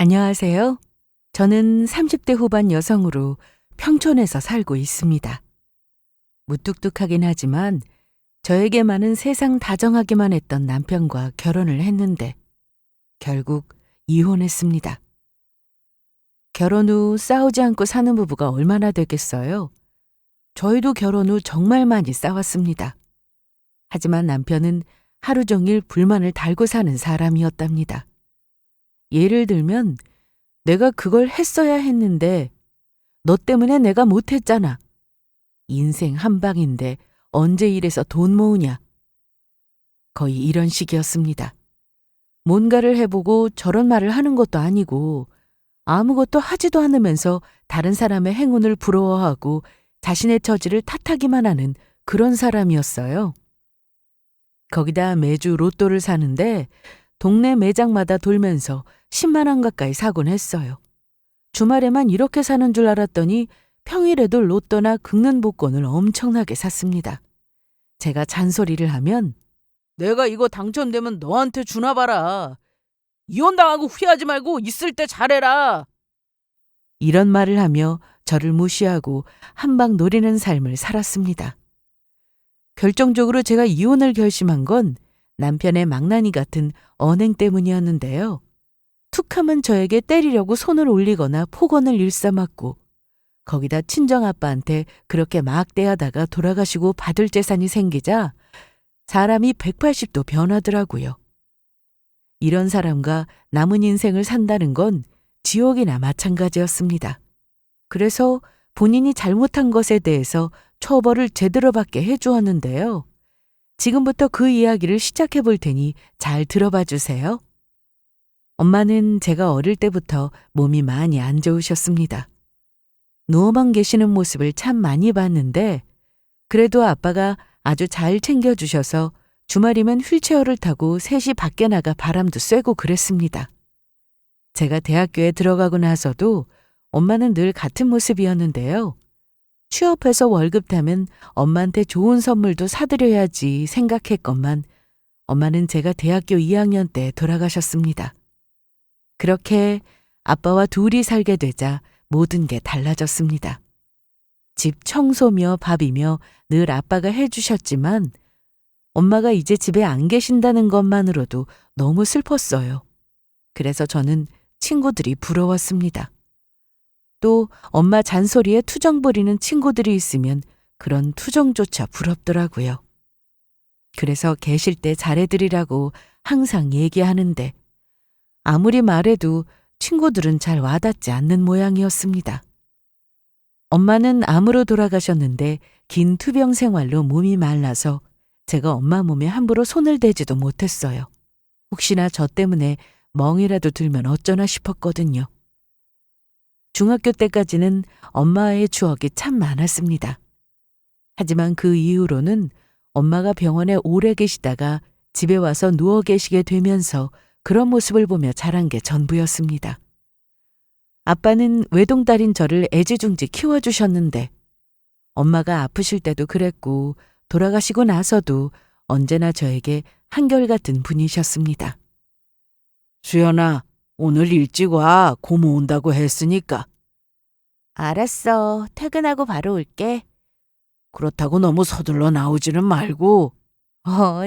안녕하세요. 저는 30대 후반 여성으로 평촌에서 살고 있습니다. 무뚝뚝하긴 하지만 저에게만은 세상 다정하기만 했던 남편과 결혼을 했는데 결국 이혼했습니다. 결혼 후 싸우지 않고 사는 부부가 얼마나 되겠어요? 저희도 결혼 후 정말 많이 싸웠습니다. 하지만 남편은 하루 종일 불만을 달고 사는 사람이었답니다. 예를 들면 내가 그걸 했어야 했는데 너 때문에 내가 못했잖아. 인생 한 방인데 언제 이래서 돈 모으냐. 거의 이런 식이었습니다. 뭔가를 해보고 저런 말을 하는 것도 아니고 아무것도 하지도 않으면서 다른 사람의 행운을 부러워하고 자신의 처지를 탓하기만 하는 그런 사람이었어요. 거기다 매주 로또를 사는데 동네 매장마다 돌면서 10만 원 가까이 사곤 했어요. 주말에만 이렇게 사는 줄 알았더니 평일에도 로또나 긁는 복권을 엄청나게 샀습니다. 제가 잔소리를 하면 내가 이거 당첨되면 너한테 주나 봐라. 이혼당하고 후회하지 말고 있을 때 잘해라. 이런 말을 하며 저를 무시하고 한방 노리는 삶을 살았습니다. 결정적으로 제가 이혼을 결심한 건 남편의 망나니 같은 언행 때문이었는데요. 툭하면 저에게 때리려고 손을 올리거나 폭언을 일삼았고 거기다 친정아빠한테 그렇게 막대하다가 돌아가시고 받을 재산이 생기자 사람이 180도 변하더라고요. 이런 사람과 남은 인생을 산다는 건 지옥이나 마찬가지였습니다. 그래서 본인이 잘못한 것에 대해서 처벌을 제대로 받게 해주었는데요. 지금부터 그 이야기를 시작해 볼 테니 잘 들어봐 주세요. 엄마는 제가 어릴 때부터 몸이 많이 안 좋으셨습니다. 누워만 계시는 모습을 참 많이 봤는데 그래도 아빠가 아주 잘 챙겨주셔서 주말이면 휠체어를 타고 셋이 밖에 나가 바람도 쐬고 그랬습니다. 제가 대학교에 들어가고 나서도 엄마는 늘 같은 모습이었는데요. 취업해서 월급 타면 엄마한테 좋은 선물도 사드려야지 생각했건만 엄마는 제가 대학교 2학년 때 돌아가셨습니다. 그렇게 아빠와 둘이 살게 되자 모든 게 달라졌습니다. 집 청소며 밥이며 늘 아빠가 해주셨지만 엄마가 이제 집에 안 계신다는 것만으로도 너무 슬펐어요. 그래서 저는 친구들이 부러웠습니다. 또 엄마 잔소리에 투정 부리는 친구들이 있으면 그런 투정조차 부럽더라고요. 그래서 계실 때 잘해드리라고 항상 얘기하는데 아무리 말해도 친구들은 잘 와닿지 않는 모양이었습니다. 엄마는 암으로 돌아가셨는데 긴 투병 생활로 몸이 말라서 제가 엄마 몸에 함부로 손을 대지도 못했어요. 혹시나 저 때문에 멍이라도 들면 어쩌나 싶었거든요. 중학교 때까지는 엄마의 추억이 참 많았습니다. 하지만 그 이후로는 엄마가 병원에 오래 계시다가 집에 와서 누워 계시게 되면서 그런 모습을 보며 자란 게 전부였습니다. 아빠는 외동딸인 저를 애지중지 키워주셨는데 엄마가 아프실 때도 그랬고 돌아가시고 나서도 언제나 저에게 한결같은 분이셨습니다. 수연아, 오늘 일찍 와. 고모 온다고 했으니까. 알았어. 퇴근하고 바로 올게. 그렇다고 너무 서둘러 나오지는 말고.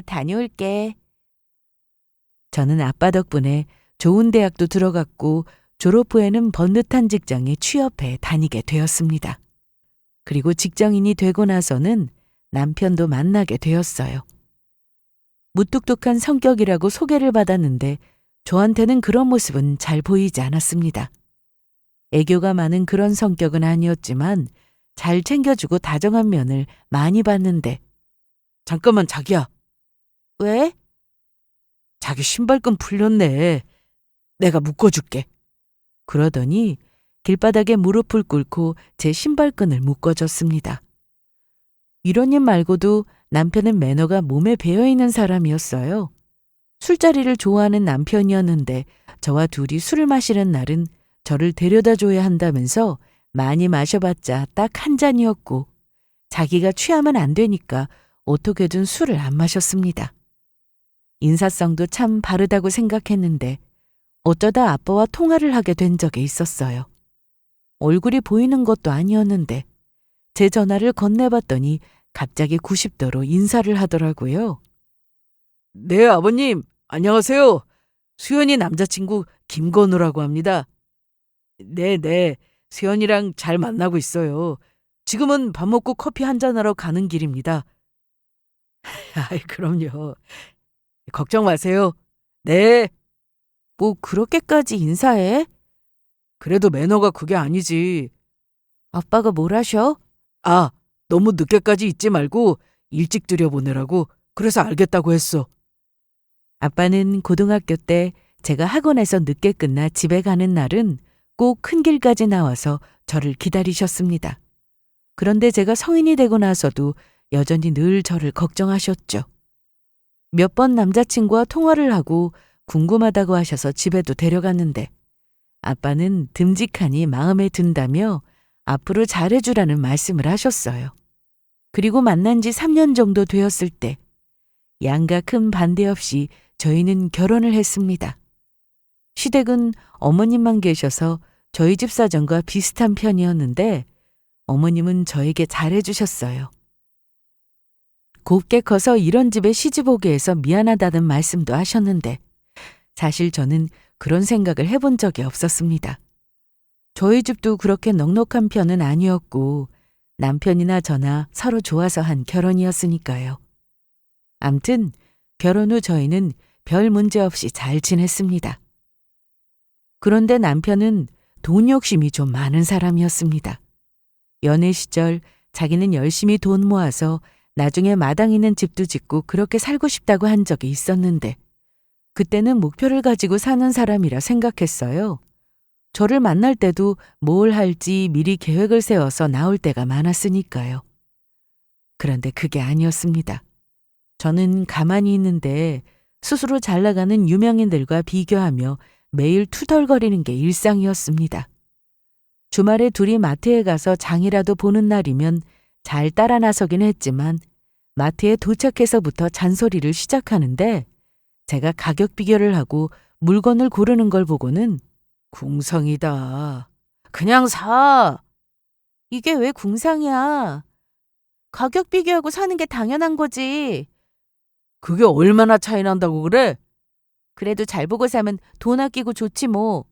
다녀올게. 저는 아빠 덕분에 좋은 대학도 들어갔고 졸업 후에는 번듯한 직장에 취업해 다니게 되었습니다. 그리고 직장인이 되고 나서는 남편도 만나게 되었어요. 무뚝뚝한 성격이라고 소개를 받았는데 저한테는 그런 모습은 잘 보이지 않았습니다. 애교가 많은 그런 성격은 아니었지만 잘 챙겨주고 다정한 면을 많이 봤는데 잠깐만 자기야. 왜? 자기 신발끈 풀렸네. 내가 묶어줄게. 그러더니 길바닥에 무릎을 꿇고 제 신발끈을 묶어줬습니다. 이런 일 말고도 남편은 매너가 몸에 배어있는 사람이었어요. 술자리를 좋아하는 남편이었는데 저와 둘이 술을 마시는 날은 저를 데려다 줘야 한다면서 많이 마셔봤자 딱 한 잔이었고 자기가 취하면 안 되니까 어떻게든 술을 안 마셨습니다. 인사성도 참 바르다고 생각했는데 어쩌다 아빠와 통화를 하게 된 적이 있었어요. 얼굴이 보이는 것도 아니었는데 제 전화를 건네봤더니 갑자기 90도로 인사를 하더라고요. 네, 아버님. 안녕하세요. 수연이 남자친구 김건우라고 합니다. 네네. 수연이랑 잘 만나고 있어요. 지금은 밥 먹고 커피 한잔하러 가는 길입니다. 아이, 그럼요. 걱정 마세요. 네. 뭐 그렇게까지 인사해? 그래도 매너가 그게 아니지. 아빠가 뭘 하셔? 아, 너무 늦게까지 있지 말고 일찍 들여보내라고. 그래서 알겠다고 했어. 아빠는 고등학교 때 제가 학원에서 늦게 끝나 집에 가는 날은 꼭 큰 길까지 나와서 저를 기다리셨습니다. 그런데 제가 성인이 되고 나서도 여전히 늘 저를 걱정하셨죠. 몇 번 남자친구와 통화를 하고 궁금하다고 하셔서 집에도 데려갔는데 아빠는 듬직하니 마음에 든다며 앞으로 잘해주라는 말씀을 하셨어요. 그리고 만난 지 3년 정도 되었을 때 양가 큰 반대 없이 저희는 결혼을 했습니다. 시댁은 어머님만 계셔서 저희 집 사정과 비슷한 편이었는데 어머님은 저에게 잘해주셨어요. 곱게 커서 이런 집에 시집 오게 해서 미안하다는 말씀도 하셨는데 사실 저는 그런 생각을 해본 적이 없었습니다. 저희 집도 그렇게 넉넉한 편은 아니었고 남편이나 저나 서로 좋아서 한 결혼이었으니까요. 암튼 결혼 후 저희는 별 문제 없이 잘 지냈습니다. 그런데 남편은 돈 욕심이 좀 많은 사람이었습니다. 연애 시절 자기는 열심히 돈 모아서 나중에 마당 있는 집도 짓고 그렇게 살고 싶다고 한 적이 있었는데 그때는 목표를 가지고 사는 사람이라 생각했어요. 저를 만날 때도 뭘 할지 미리 계획을 세워서 나올 때가 많았으니까요. 그런데 그게 아니었습니다. 저는 가만히 있는데 스스로 잘 나가는 유명인들과 비교하며 매일 투덜거리는 게 일상이었습니다. 주말에 둘이 마트에 가서 장이라도 보는 날이면 잘 따라 나서긴 했지만 마트에 도착해서부터 잔소리를 시작하는데 제가 가격 비교를 하고 물건을 고르는 걸 보고는 궁성이다. 그냥 사. 이게 왜 궁상이야? 가격 비교하고 사는 게 당연한 거지. 그게 얼마나 차이 난다고 그래? 그래도 잘 보고 사면 돈 아끼고 좋지 뭐.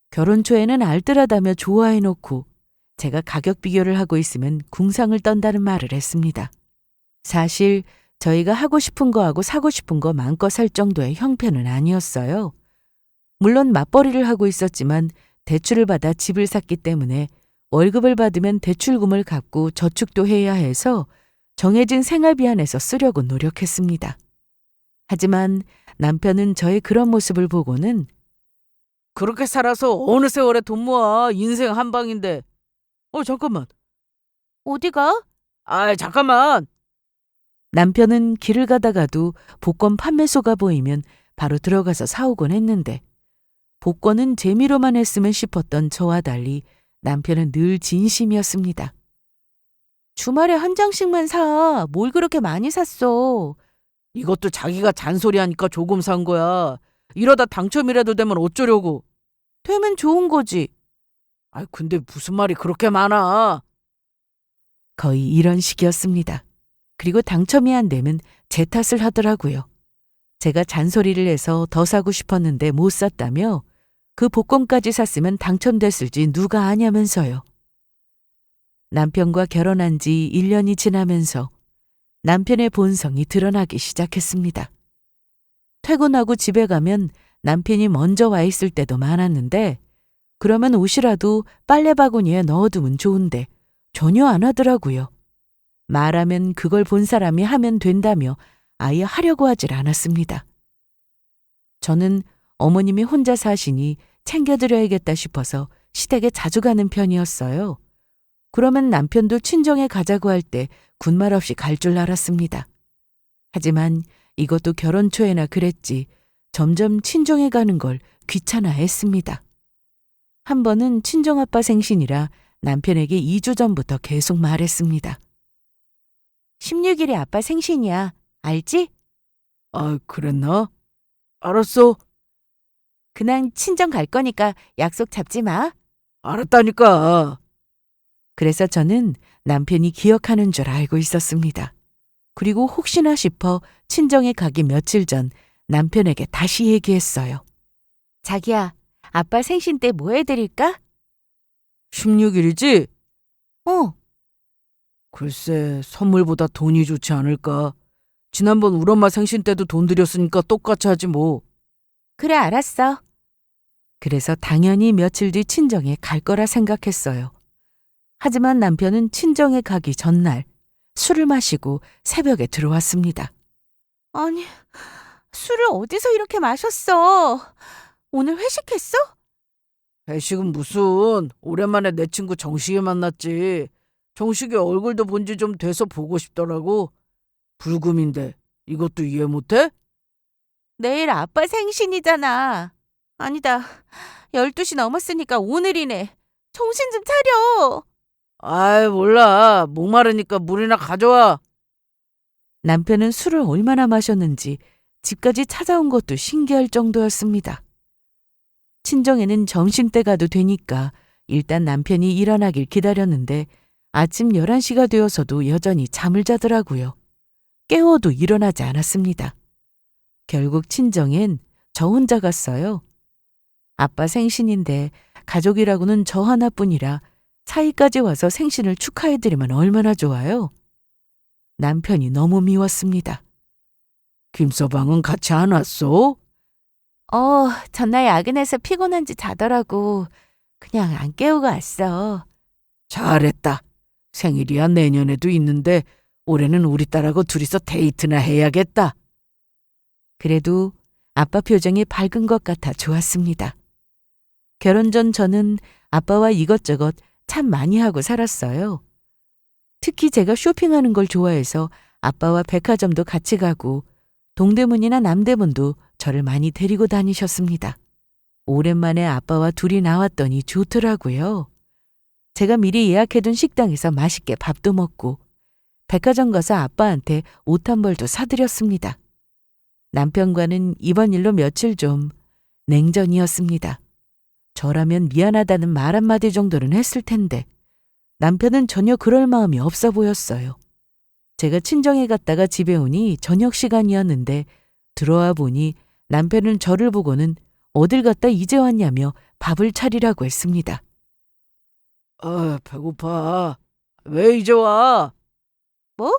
결혼 초에는 알뜰하다며 좋아해놓고 제가 가격 비교를 하고 있으면 궁상을 떤다는 말을 했습니다. 사실 저희가 하고 싶은 거하고 사고 싶은 거 마음껏 살 정도의 형편은 아니었어요. 물론 맞벌이를 하고 있었지만 대출을 받아 집을 샀기 때문에 월급을 받으면 대출금을 갚고 저축도 해야 해서 정해진 생활비 안에서 쓰려고 노력했습니다. 하지만 남편은 저의 그런 모습을 보고는 그렇게 살아서 어느 세월에 돈 모아. 인생 한 방인데. 잠깐만. 어디가? 잠깐만. 남편은 길을 가다가도 복권 판매소가 보이면 바로 들어가서 사오곤 했는데 복권은 재미로만 했으면 싶었던 저와 달리 남편은 늘 진심이었습니다. 주말에 한 장씩만 사. 뭘 그렇게 많이 샀어. 이것도 자기가 잔소리하니까 조금 산 거야. 이러다 당첨이라도 되면 어쩌려고. 되면 좋은 거지. 근데 무슨 말이 그렇게 많아. 거의 이런 식이었습니다. 그리고 당첨이 안 되면 제 탓을 하더라고요. 제가 잔소리를 해서 더 사고 싶었는데 못 샀다며 그 복권까지 샀으면 당첨됐을지 누가 아냐면서요. 남편과 결혼한 지 1년이 지나면서 남편의 본성이 드러나기 시작했습니다. 퇴근하고 집에 가면 남편이 먼저 와 있을 때도 많았는데 그러면 옷이라도 빨래 바구니에 넣어두면 좋은데 전혀 안 하더라고요. 말하면 그걸 본 사람이 하면 된다며 아예 하려고 하질 않았습니다. 저는 어머님이 혼자 사시니 챙겨드려야겠다 싶어서 시댁에 자주 가는 편이었어요. 그러면 남편도 친정에 가자고 할 때 군말 없이 갈 줄 알았습니다. 하지만 이것도 결혼 초에나 그랬지 점점 친정에 가는 걸 귀찮아했습니다. 한 번은 친정아빠 생신이라 남편에게 2주 전부터 계속 말했습니다. 16일에 아빠 생신이야. 알지? 그랬나? 알았어. 그냥 친정 갈 거니까 약속 잡지 마. 알았다니까. 그래서 저는 남편이 기억하는 줄 알고 있었습니다. 그리고 혹시나 싶어 친정에 가기 며칠 전 남편에게 다시 얘기했어요. 자기야, 아빠 생신 때 뭐 해드릴까? 16일이지? 어. 글쎄, 선물보다 돈이 좋지 않을까? 지난번 우리 엄마 생신 때도 돈 들였으니까 똑같이 하지 뭐. 그래, 알았어. 그래서 당연히 며칠 뒤 친정에 갈 거라 생각했어요. 하지만 남편은 친정에 가기 전날 술을 마시고 새벽에 들어왔습니다. 아니, 술을 어디서 이렇게 마셨어? 오늘 회식했어? 회식은 무슨, 오랜만에 내 친구 정식이 만났지. 정식이 얼굴도 본 지 좀 돼서 보고 싶더라고. 불금인데 이것도 이해 못해? 내일 아빠 생신이잖아. 아니다. 12시 넘었으니까 오늘이네. 정신 좀 차려. 아이, 몰라. 목마르니까 물이나 가져와. 남편은 술을 얼마나 마셨는지 집까지 찾아온 것도 신기할 정도였습니다. 친정에는 점심때 가도 되니까 일단 남편이 일어나길 기다렸는데 아침 11시가 되어서도 여전히 잠을 자더라고요. 깨워도 일어나지 않았습니다. 결국 친정엔 저 혼자 갔어요. 아빠 생신인데 가족이라고는 저 하나뿐이라 사이까지 와서 생신을 축하해드리면 얼마나 좋아요. 남편이 너무 미웠습니다. 김서방은 같이 안 왔어? 전날 야근해서 피곤한지 자더라고. 그냥 안 깨우고 왔어. 잘했다. 생일이야 내년에도 있는데 올해는 우리 딸하고 둘이서 데이트나 해야겠다. 그래도 아빠 표정이 밝은 것 같아 좋았습니다. 결혼 전 저는 아빠와 이것저것 참 많이 하고 살았어요. 특히 제가 쇼핑하는 걸 좋아해서 아빠와 백화점도 같이 가고 동대문이나 남대문도 저를 많이 데리고 다니셨습니다. 오랜만에 아빠와 둘이 나왔더니 좋더라고요. 제가 미리 예약해둔 식당에서 맛있게 밥도 먹고 백화점 가서 아빠한테 옷 한 벌도 사드렸습니다. 남편과는 이번 일로 며칠 좀 냉전이었습니다. 저라면 미안하다는 말 한마디 정도는 했을 텐데 남편은 전혀 그럴 마음이 없어 보였어요. 제가 친정에 갔다가 집에 오니 저녁 시간이었는데 들어와 보니 남편은 저를 보고는 어딜 갔다 이제 왔냐며 밥을 차리라고 했습니다. 배고파. 왜 이제 와? 뭐?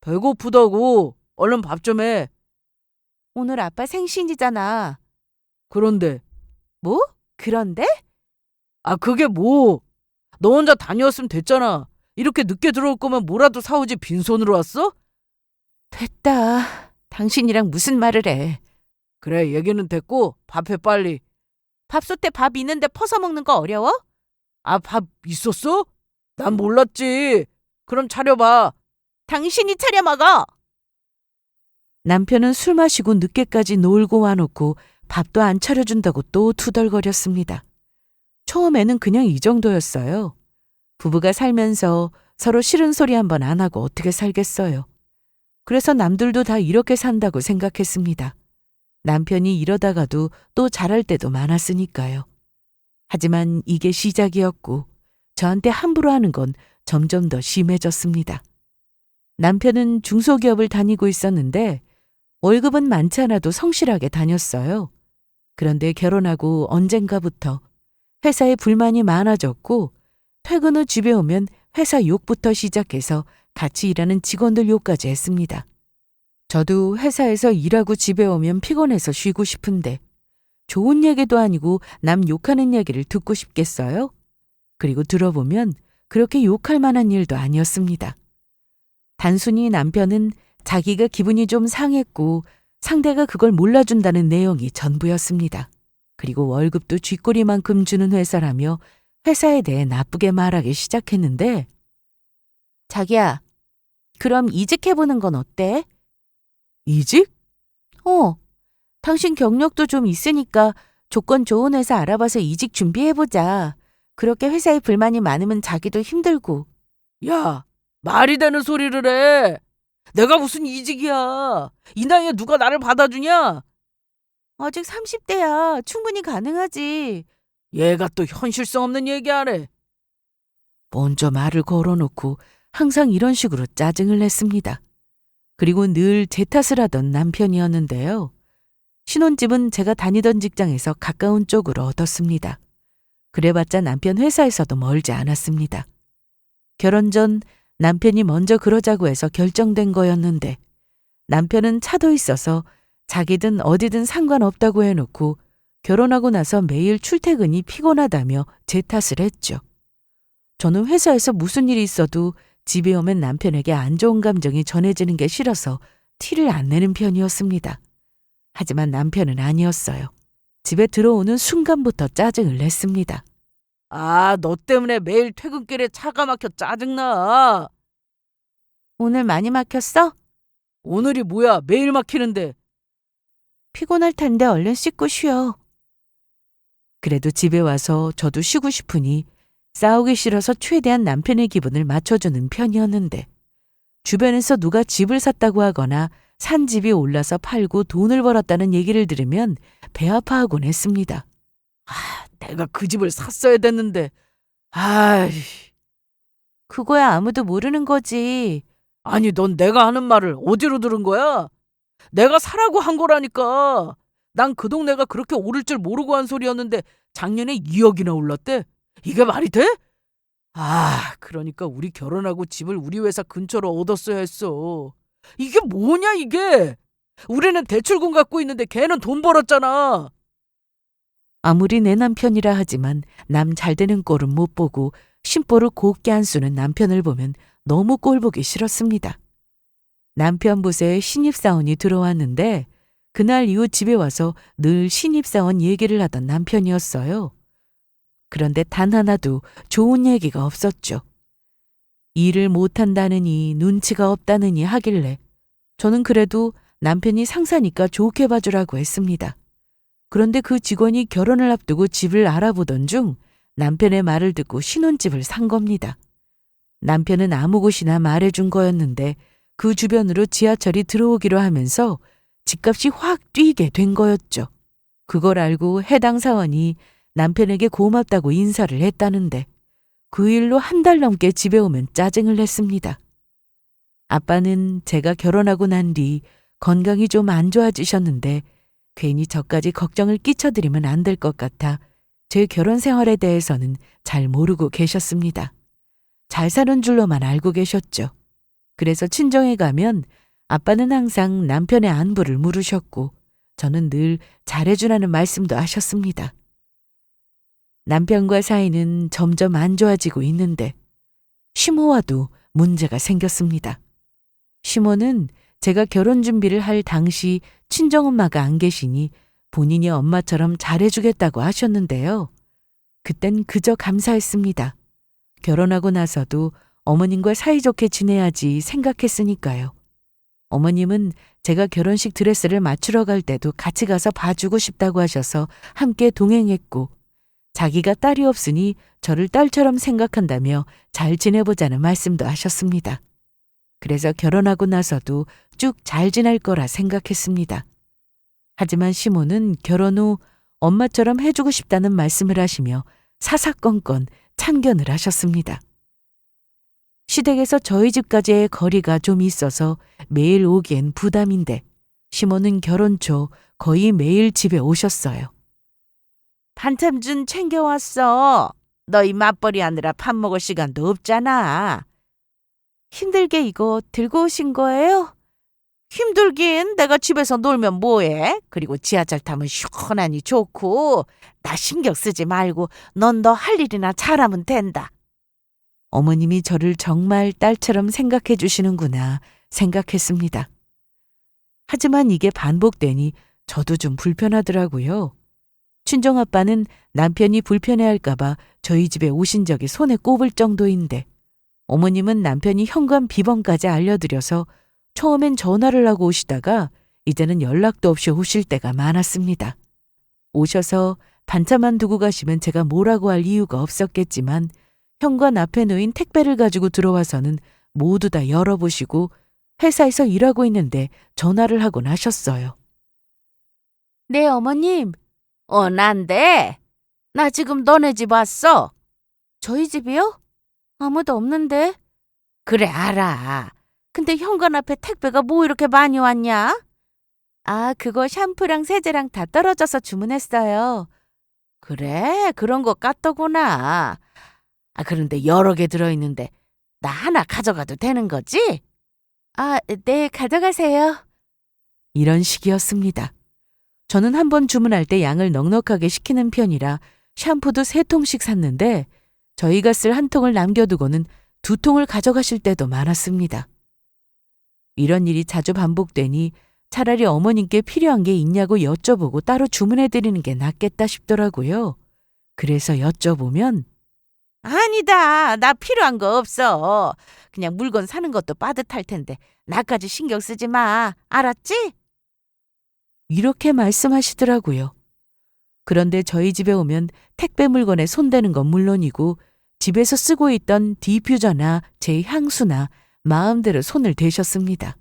배고프다고. 얼른 밥 좀 해. 오늘 아빠 생신이잖아. 그런데. 뭐? 그런데? 그게 뭐? 너 혼자 다녀왔으면 됐잖아. 이렇게 늦게 들어올 거면 뭐라도 사오지 빈손으로 왔어? 됐다. 당신이랑 무슨 말을 해. 그래, 얘기는 됐고 밥 해 빨리. 밥솥에 밥 있는데 퍼서 먹는 거 어려워? 밥 있었어? 난 몰랐지. 그럼 차려봐. 당신이 차려 먹어. 남편은 술 마시고 늦게까지 놀고 와놓고 밥도 안 차려준다고 또 투덜거렸습니다. 처음에는 그냥 이 정도였어요. 부부가 살면서 서로 싫은 소리 한 번 안 하고 어떻게 살겠어요. 그래서 남들도 다 이렇게 산다고 생각했습니다. 남편이 이러다가도 또 잘할 때도 많았으니까요. 하지만 이게 시작이었고 저한테 함부로 하는 건 점점 더 심해졌습니다. 남편은 중소기업을 다니고 있었는데 월급은 많지 않아도 성실하게 다녔어요. 그런데 결혼하고 언젠가부터 회사에 불만이 많아졌고 퇴근 후 집에 오면 회사 욕부터 시작해서 같이 일하는 직원들 욕까지 했습니다. 저도 회사에서 일하고 집에 오면 피곤해서 쉬고 싶은데 좋은 얘기도 아니고 남 욕하는 얘기를 듣고 싶겠어요? 그리고 들어보면 그렇게 욕할 만한 일도 아니었습니다. 단순히 남편은 자기가 기분이 좀 상했고 상대가 그걸 몰라준다는 내용이 전부였습니다. 그리고 월급도 쥐꼬리만큼 주는 회사라며 회사에 대해 나쁘게 말하기 시작했는데 자기야, 그럼 이직해보는 건 어때? 이직? 당신 경력도 좀 있으니까 조건 좋은 회사 알아봐서 이직 준비해보자. 그렇게 회사에 불만이 많으면 자기도 힘들고. 야, 말이 되는 소리를 해. 내가 무슨 이직이야. 이 나이에 누가 나를 받아주냐? 아직 30대야. 충분히 가능하지. 얘가 또 현실성 없는 얘기하래. 먼저 말을 걸어놓고 항상 이런 식으로 짜증을 냈습니다. 그리고 늘 제 탓을 하던 남편이었는데요. 신혼집은 제가 다니던 직장에서 가까운 쪽으로 얻었습니다. 그래봤자 남편 회사에서도 멀지 않았습니다. 결혼 전 남편이 먼저 그러자고 해서 결정된 거였는데 남편은 차도 있어서 자기든 어디든 상관없다고 해놓고 결혼하고 나서 매일 출퇴근이 피곤하다며 제 탓을 했죠. 저는 회사에서 무슨 일이 있어도 집에 오면 남편에게 안 좋은 감정이 전해지는 게 싫어서 티를 안 내는 편이었습니다. 하지만 남편은 아니었어요. 집에 들어오는 순간부터 짜증을 냈습니다. 아, 너 때문에 매일 퇴근길에 차가 막혀 짜증나. 오늘 많이 막혔어? 오늘이 뭐야? 매일 막히는데. 피곤할 텐데 얼른 씻고 쉬어. 그래도 집에 와서 저도 쉬고 싶으니 싸우기 싫어서 최대한 남편의 기분을 맞춰주는 편이었는데 주변에서 누가 집을 샀다고 하거나 산 집이 올라서 팔고 돈을 벌었다는 얘기를 들으면 배 아파하곤 했습니다. 내가 그 집을 샀어야 됐는데. 아이. 그거야 아무도 모르는 거지. 아니, 넌 내가 하는 말을 어디로 들은 거야? 내가 사라고 한 거라니까. 난 그 동네가 그렇게 오를 줄 모르고 한 소리였는데 작년에 2억이나 올랐대. 이게 말이 돼? 그러니까 우리 결혼하고 집을 우리 회사 근처로 얻었어야 했어. 이게 뭐냐 이게? 우리는 대출금 갖고 있는데 걔는 돈 벌었잖아. 아무리 내 남편이라 하지만 남 잘 되는 꼴은 못 보고 심보를 곱게 안 쓰는 남편을 보면 너무 꼴 보기 싫었습니다. 남편 부서에 신입사원이 들어왔는데 그날 이후 집에 와서 늘 신입사원 얘기를 하던 남편이었어요. 그런데 단 하나도 좋은 얘기가 없었죠. 일을 못한다느니 눈치가 없다느니 하길래 저는 그래도 남편이 상사니까 좋게 봐주라고 했습니다. 그런데 그 직원이 결혼을 앞두고 집을 알아보던 중 남편의 말을 듣고 신혼집을 산 겁니다. 남편은 아무 곳이나 말해준 거였는데 그 주변으로 지하철이 들어오기로 하면서 집값이 확 뛰게 된 거였죠. 그걸 알고 해당 사원이 남편에게 고맙다고 인사를 했다는데 그 일로 한 달 넘게 집에 오면 짜증을 냈습니다. 아빠는 제가 결혼하고 난 뒤 건강이 좀 안 좋아지셨는데 괜히 저까지 걱정을 끼쳐드리면 안 될 것 같아 제 결혼 생활에 대해서는 잘 모르고 계셨습니다. 잘 사는 줄로만 알고 계셨죠. 그래서 친정에 가면 아빠는 항상 남편의 안부를 물으셨고 저는 늘 잘해주라는 말씀도 하셨습니다. 남편과 사이는 점점 안 좋아지고 있는데 시모와도 문제가 생겼습니다. 시모는 제가 결혼 준비를 할 당시 친정엄마가 안 계시니 본인이 엄마처럼 잘해주겠다고 하셨는데요. 그땐 그저 감사했습니다. 결혼하고 나서도 어머님과 사이좋게 지내야지 생각했으니까요. 어머님은 제가 결혼식 드레스를 맞추러 갈 때도 같이 가서 봐주고 싶다고 하셔서 함께 동행했고 자기가 딸이 없으니 저를 딸처럼 생각한다며 잘 지내보자는 말씀도 하셨습니다. 그래서 결혼하고 나서도 쭉 잘 지낼 거라 생각했습니다. 하지만 시모는 결혼 후 엄마처럼 해주고 싶다는 말씀을 하시며 사사건건 참견을 하셨습니다. 시댁에서 저희 집까지의 거리가 좀 있어서 매일 오기엔 부담인데 시모는 결혼 초 거의 매일 집에 오셨어요. 반찬 좀 챙겨왔어. 너희 맞벌이 하느라 밥 먹을 시간도 없잖아. 힘들게 이거 들고 오신 거예요? 힘들긴 내가 집에서 놀면 뭐해? 그리고 지하철 타면 시원하니 좋고 나 신경 쓰지 말고 넌 너 할 일이나 잘하면 된다. 어머님이 저를 정말 딸처럼 생각해 주시는구나 생각했습니다. 하지만 이게 반복되니 저도 좀 불편하더라고요. 친정아빠는 남편이 불편해할까 봐 저희 집에 오신 적이 손에 꼽을 정도인데 어머님은 남편이 현관 비번까지 알려드려서 처음엔 전화를 하고 오시다가 이제는 연락도 없이 오실 때가 많았습니다. 오셔서 반차만 두고 가시면 제가 뭐라고 할 이유가 없었겠지만 현관 앞에 놓인 택배를 가지고 들어와서는 모두 다 열어보시고 회사에서 일하고 있는데 전화를 하곤 하셨어요. 네, 어머님. 난데. 나 지금 너네 집 왔어. 저희 집이요? 아무도 없는데. 그래, 알아. 근데 현관 앞에 택배가 뭐 이렇게 많이 왔냐? 아, 그거 샴푸랑 세제랑 다 떨어져서 주문했어요. 그래, 그런 것 같더구나. 그런데 여러 개 들어있는데 나 하나 가져가도 되는 거지? 아, 네, 가져가세요. 이런 식이었습니다. 저는 한 번 주문할 때 양을 넉넉하게 시키는 편이라 샴푸도 3통씩 샀는데 저희가 쓸 한 통을 남겨두고는 2통을 가져가실 때도 많았습니다. 이런 일이 자주 반복되니 차라리 어머님께 필요한 게 있냐고 여쭤보고 따로 주문해드리는 게 낫겠다 싶더라고요. 그래서 여쭤보면 아니다. 나 필요한 거 없어. 그냥 물건 사는 것도 빠듯할 텐데 나까지 신경 쓰지 마. 알았지? 이렇게 말씀하시더라고요. 그런데 저희 집에 오면 택배 물건에 손대는 건 물론이고 집에서 쓰고 있던 디퓨저나 제 향수나 마음대로 손을 대셨습니다.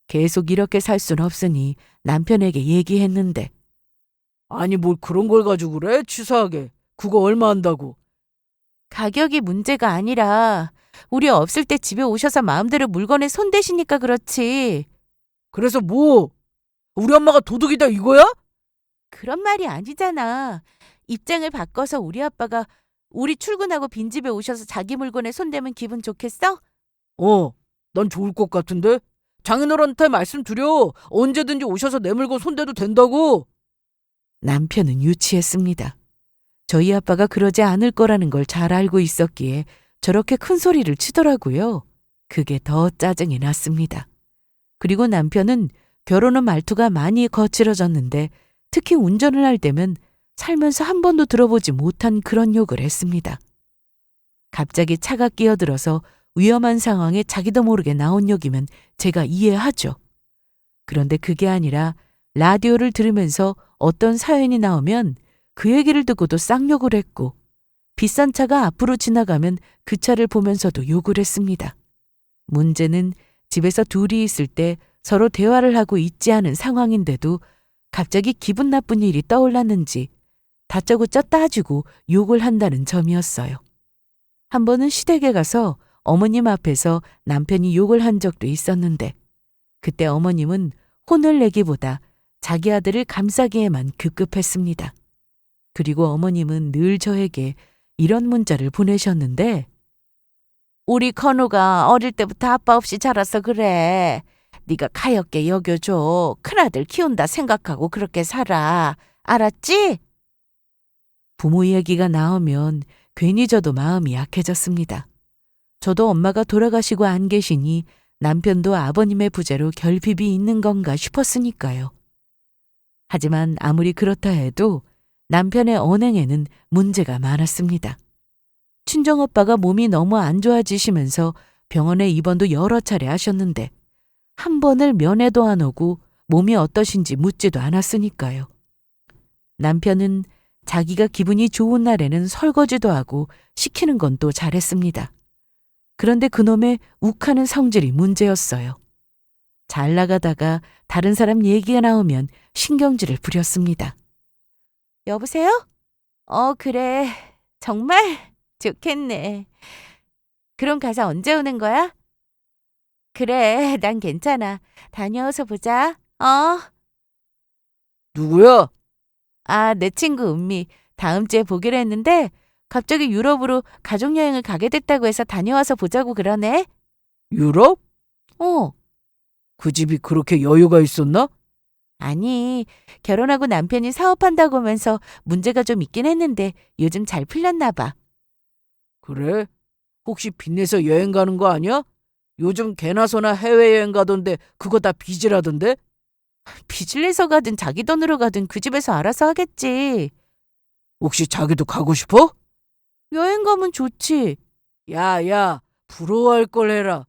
계속 이렇게 살 순 없으니 남편에게 얘기했는데 아니 뭘 그런 걸 가지고 그래? 치사하게. 그거 얼마 한다고? 가격이 문제가 아니라 우리 없을 때 집에 오셔서 마음대로 물건에 손대시니까 그렇지. 그래서 뭐? 우리 엄마가 도둑이다 이거야? 그런 말이 아니잖아. 입장을 바꿔서 우리 아빠가 우리 출근하고 빈집에 오셔서 자기 물건에 손대면 기분 좋겠어? 난 좋을 것 같은데? 장인어른한테 말씀드려. 언제든지 오셔서 내 물건 손대도 된다고. 남편은 유치했습니다. 저희 아빠가 그러지 않을 거라는 걸 잘 알고 있었기에 저렇게 큰 소리를 치더라고요. 그게 더 짜증이 났습니다. 그리고 남편은 결혼 후 말투가 많이 거칠어졌는데 특히 운전을 할 때면 살면서 한 번도 들어보지 못한 그런 욕을 했습니다. 갑자기 차가 끼어들어서 위험한 상황에 자기도 모르게 나온 욕이면 제가 이해하죠. 그런데 그게 아니라 라디오를 들으면서 어떤 사연이 나오면 그 얘기를 듣고도 쌍욕을 했고 비싼 차가 앞으로 지나가면 그 차를 보면서도 욕을 했습니다. 문제는 집에서 둘이 있을 때 서로 대화를 하고 있지 않은 상황인데도 갑자기 기분 나쁜 일이 떠올랐는지 다짜고짜 따지고 욕을 한다는 점이었어요. 한 번은 시댁에 가서 어머님 앞에서 남편이 욕을 한 적도 있었는데 그때 어머님은 혼을 내기보다 자기 아들을 감싸기에만 급급했습니다. 그리고 어머님은 늘 저에게 이런 문자를 보내셨는데 우리 건우가 어릴 때부터 아빠 없이 자라서 그래. 네가 가엾게 여겨줘. 큰아들 키운다 생각하고 그렇게 살아. 알았지? 부모 이야기가 나오면 괜히 저도 마음이 약해졌습니다. 저도 엄마가 돌아가시고 안 계시니 남편도 아버님의 부재로 결핍이 있는 건가 싶었으니까요. 하지만 아무리 그렇다 해도 남편의 언행에는 문제가 많았습니다. 친정오빠가 몸이 너무 안 좋아지시면서 병원에 입원도 여러 차례 하셨는데 한 번을 면회도 안 오고 몸이 어떠신지 묻지도 않았으니까요. 남편은 자기가 기분이 좋은 날에는 설거지도 하고 시키는 건 또 잘했습니다. 그런데 그놈의 욱하는 성질이 문제였어요. 잘 나가다가 다른 사람 얘기가 나오면 신경질을 부렸습니다. 여보세요? 그래. 정말 좋겠네. 그럼 가서 언제 오는 거야? 그래, 난 괜찮아. 다녀와서 보자. 누구야? 내 친구 은미. 다음 주에 보기로 했는데 갑자기 유럽으로 가족여행을 가게 됐다고 해서 다녀와서 보자고 그러네. 유럽? 어. 그 집이 그렇게 여유가 있었나? 아니, 결혼하고 남편이 사업한다고 하면서 문제가 좀 있긴 했는데 요즘 잘 풀렸나 봐. 그래? 혹시 빚내서 여행 가는 거 아니야? 요즘 개나소나 해외여행 가던데 그거 다 빚이라던데? 빚을 내서 가든 자기 돈으로 가든 그 집에서 알아서 하겠지. 혹시 자기도 가고 싶어? 여행 가면 좋지. 야, 부러워할 걸 해라.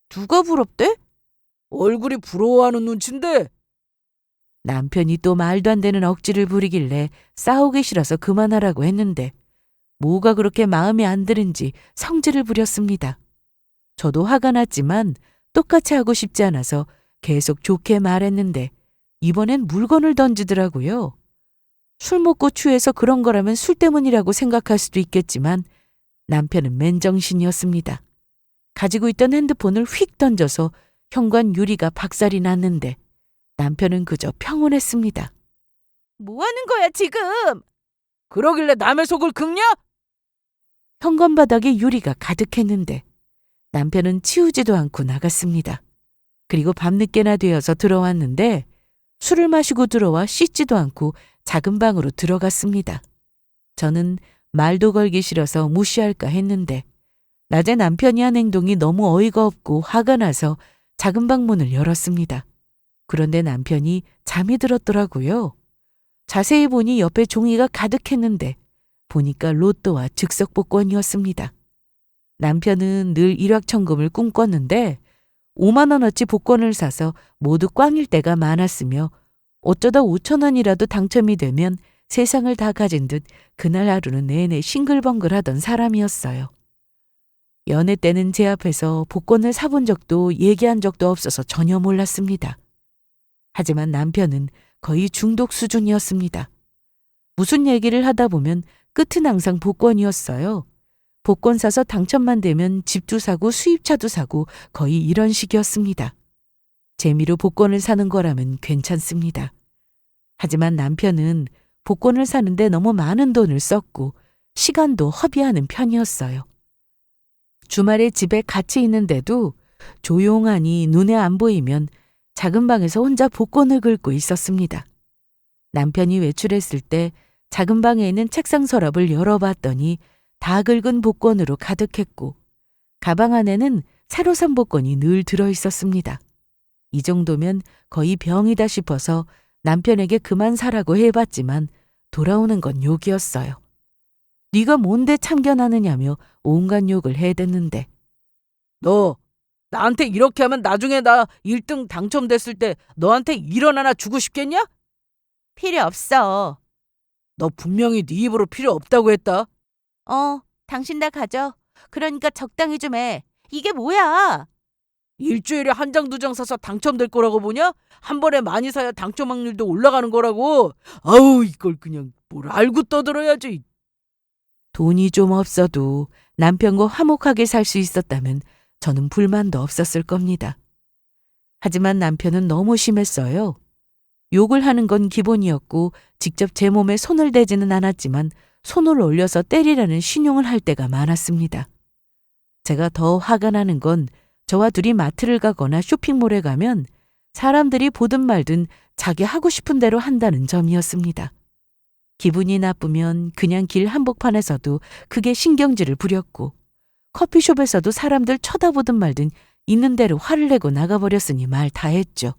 누가 부럽대? 얼굴이 부러워하는 눈치인데. 남편이 또 말도 안 되는 억지를 부리길래 싸우기 싫어서 그만하라고 했는데 뭐가 그렇게 마음에 안 드는지 성질을 부렸습니다. 저도 화가 났지만 똑같이 하고 싶지 않아서 계속 좋게 말했는데 이번엔 물건을 던지더라고요. 술 먹고 취해서 그런 거라면 술 때문이라고 생각할 수도 있겠지만 남편은 맨정신이었습니다. 가지고 있던 핸드폰을 휙 던져서 현관 유리가 박살이 났는데 남편은 그저 평온했습니다. 뭐 하는 거야, 지금? 그러길래 남의 속을 긁냐? 현관 바닥에 유리가 가득했는데 남편은 치우지도 않고 나갔습니다. 그리고 밤늦게나 되어서 들어왔는데 술을 마시고 들어와 씻지도 않고 작은 방으로 들어갔습니다. 저는 말도 걸기 싫어서 무시할까 했는데 낮에 남편이 한 행동이 너무 어이가 없고 화가 나서 작은 방 문을 열었습니다. 그런데 남편이 잠이 들었더라고요. 자세히 보니 옆에 종이가 가득했는데 보니까 로또와 즉석 복권이었습니다. 남편은 늘 일확천금을 꿈꿨는데 5만 원어치 복권을 사서 모두 꽝일 때가 많았으며 어쩌다 5천 원이라도 당첨이 되면 세상을 다 가진 듯 그날 하루는 내내 싱글벙글하던 사람이었어요. 연애 때는 제 앞에서 복권을 사본 적도 얘기한 적도 없어서 전혀 몰랐습니다. 하지만 남편은 거의 중독 수준이었습니다. 무슨 얘기를 하다 보면 끝은 항상 복권이었어요. 복권 사서 당첨만 되면 집도 사고 수입차도 사고 거의 이런 식이었습니다. 재미로 복권을 사는 거라면 괜찮습니다. 하지만 남편은 복권을 사는데 너무 많은 돈을 썼고 시간도 허비하는 편이었어요. 주말에 집에 같이 있는데도 조용하니 눈에 안 보이면 작은 방에서 혼자 복권을 긁고 있었습니다. 남편이 외출했을 때 작은 방에 있는 책상 서랍을 열어봤더니 다 긁은 복권으로 가득했고 가방 안에는 새로 산 복권이 늘 들어 있었습니다. 이 정도면 거의 병이다 싶어서 남편에게 그만 사라고 해봤지만 돌아오는 건 욕이었어요. 네가 뭔데 참견하느냐며 온갖 욕을 해댔는데 너 나한테 이렇게 하면 나중에 나 1등 당첨됐을 때 너한테 1원 하나 주고 싶겠냐? 필요 없어. 너 분명히 네 입으로 필요 없다고 했다. 당신 다 가져. 그러니까 적당히 좀 해. 이게 뭐야? 일주일에 한 장, 두 장 사서 당첨될 거라고 보냐? 한 번에 많이 사야 당첨 확률도 올라가는 거라고. 아우, 이걸 그냥 뭘 알고 떠들어야지. 돈이 좀 없어도 남편과 화목하게 살 수 있었다면 저는 불만도 없었을 겁니다. 하지만 남편은 너무 심했어요. 욕을 하는 건 기본이었고 직접 제 몸에 손을 대지는 않았지만 손을 올려서 때리라는 신용을 할 때가 많았습니다. 제가 더 화가 나는 건 저와 둘이 마트를 가거나 쇼핑몰에 가면 사람들이 보든 말든 자기 하고 싶은 대로 한다는 점이었습니다. 기분이 나쁘면 그냥 길 한복판에서도 크게 신경질을 부렸고 커피숍에서도 사람들 쳐다보든 말든 있는 대로 화를 내고 나가버렸으니 말 다 했죠.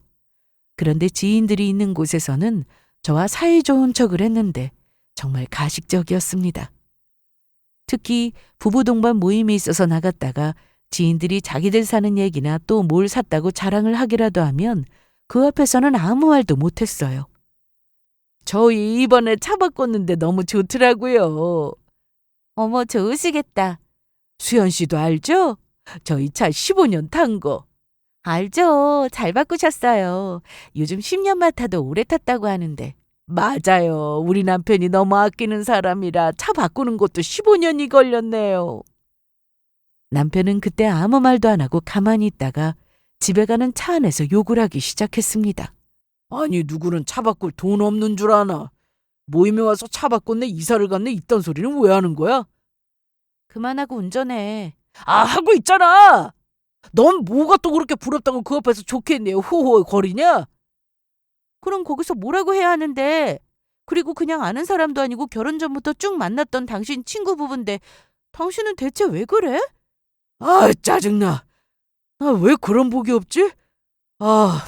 그런데 지인들이 있는 곳에서는 저와 사이좋은 척을 했는데 정말 가식적이었습니다. 특히 부부 동반 모임이 있어서 나갔다가 지인들이 자기들 사는 얘기나 또 뭘 샀다고 자랑을 하기라도 하면 그 앞에서는 아무 말도 못했어요. 저희 이번에 차 바꿨는데 너무 좋더라고요. 어머, 좋으시겠다. 수연 씨도 알죠? 저희 차 15년 탄 거. 알죠. 잘 바꾸셨어요. 요즘 10년만 타도 오래 탔다고 하는데. 맞아요. 우리 남편이 너무 아끼는 사람이라 차 바꾸는 것도 15년이 걸렸네요. 남편은 그때 아무 말도 안 하고 가만히 있다가 집에 가는 차 안에서 욕을 하기 시작했습니다. 아니, 누구는 차 바꿀 돈 없는 줄 아나. 모임에 와서 차 바꿨네, 이사를 갔네, 이딴 소리는 왜 하는 거야? 그만하고 운전해. 하고 있잖아. 넌 뭐가 또 그렇게 부럽다고 그 앞에서 좋겠네요. 호호 거리냐? 그럼 거기서 뭐라고 해야 하는데. 그리고 그냥 아는 사람도 아니고 결혼 전부터 쭉 만났던 당신 친구 부부인데 당신은 대체 왜 그래? 짜증나. 왜 그런 복이 없지?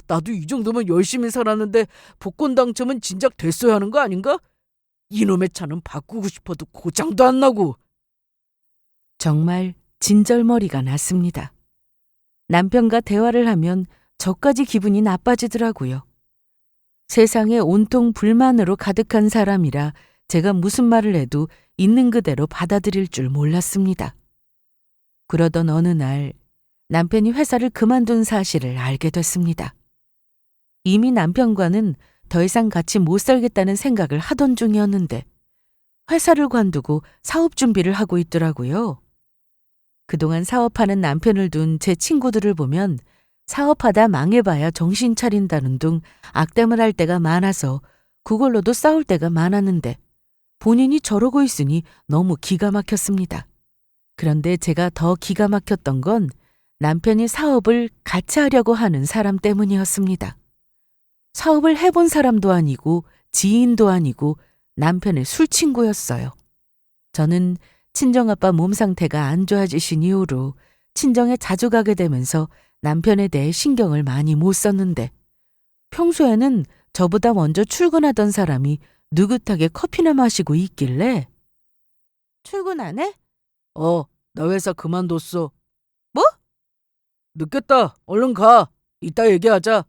나도 이 정도면 열심히 살았는데 복권 당첨은 진작 됐어야 하는 거 아닌가? 이놈의 차는 바꾸고 싶어도 고장도 안 나고. 정말 진절머리가 났습니다. 남편과 대화를 하면 저까지 기분이 나빠지더라고요. 세상에 온통 불만으로 가득한 사람이라 제가 무슨 말을 해도 있는 그대로 받아들일 줄 몰랐습니다. 그러던 어느 날 남편이 회사를 그만둔 사실을 알게 됐습니다. 이미 남편과는 더 이상 같이 못 살겠다는 생각을 하던 중이었는데 회사를 관두고 사업 준비를 하고 있더라고요. 그동안 사업하는 남편을 둔 제 친구들을 보면 사업하다 망해봐야 정신 차린다는 둥 악담을 할 때가 많아서 그걸로도 싸울 때가 많았는데 본인이 저러고 있으니 너무 기가 막혔습니다. 그런데 제가 더 기가 막혔던 건 남편이 사업을 같이 하려고 하는 사람 때문이었습니다. 사업을 해본 사람도 아니고 지인도 아니고 남편의 술친구였어요. 저는 친정아빠 몸 상태가 안 좋아지신 이후로 친정에 자주 가게 되면서 남편에 대해 신경을 많이 못 썼는데 평소에는 저보다 먼저 출근하던 사람이 느긋하게 커피나 마시고 있길래 출근 안 해? 나 회사 그만뒀어. 뭐? 늦겠다. 얼른 가. 이따 얘기하자.